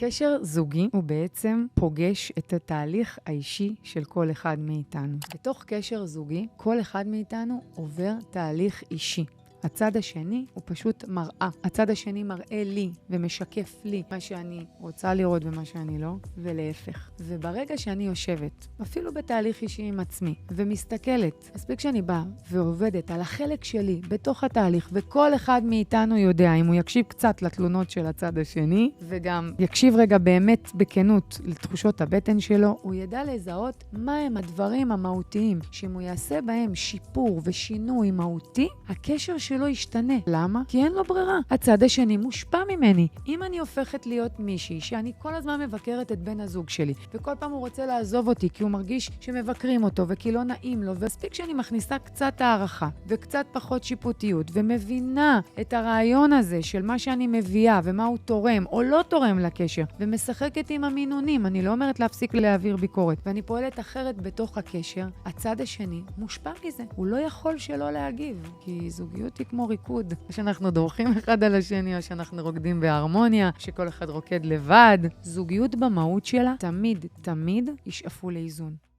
קשר זוגי הוא בעצם פוגש את התהליך האישי של כל אחד מאיתנו. בתוך קשר זוגי, כל אחד מאיתנו עובר תהליך אישי. הצד השני הוא פשוט מראה. הצד השני מראה לי ומשקף לי מה שאני רוצה לראות ומה שאני לא, ולהפך. וברגע שאני יושבת, אפילו בתהליך אישי עם עצמי, ומסתכלת, מספיק שאני באה ועובדת על החלק שלי בתוך התהליך, וכל אחד מאיתנו יודע, אם הוא יקשיב קצת לתלונות של הצד השני, וגם יקשיב רגע באמת בכנות לתחושות הבטן שלו, הוא ידע לזהות מה הם הדברים המהותיים, שאם הוא יעשה בהם שיפור ושינוי מהותי, הקשר שלא ישתנה. למה? כי אין לו ברירה. הצד השני מושפע ממני. אם אני הופכת להיות מישהי שאני כל הזמן מבקרת את בן הזוג שלי, וכל פעם הוא רוצה לעזוב אותי כי הוא מרגיש שמבקרים אותו וכי לא נעים לו, ומספיק שאני מכניסה קצת הערכה וקצת פחות שיפוטיות, ומבינה את הרעיון הזה של מה שאני מביאה ומה הוא תורם או לא תורם לקשר, ומשחקת עם המינונים, אני לא אומרת להפסיק להעביר ביקורת, ואני פועלת אחרת בתוך הקשר, הצד השני מושפע מזה. הוא לא יכול שלא להגיב, כי זוגיות היא כמו ריקוד, שאנחנו דורכים אחד על השני, או שאנחנו רוקדים בהרמוניה, שכל אחד רוקד לבד. זוגיות במהות שלה תמיד ישאפו לאיזון.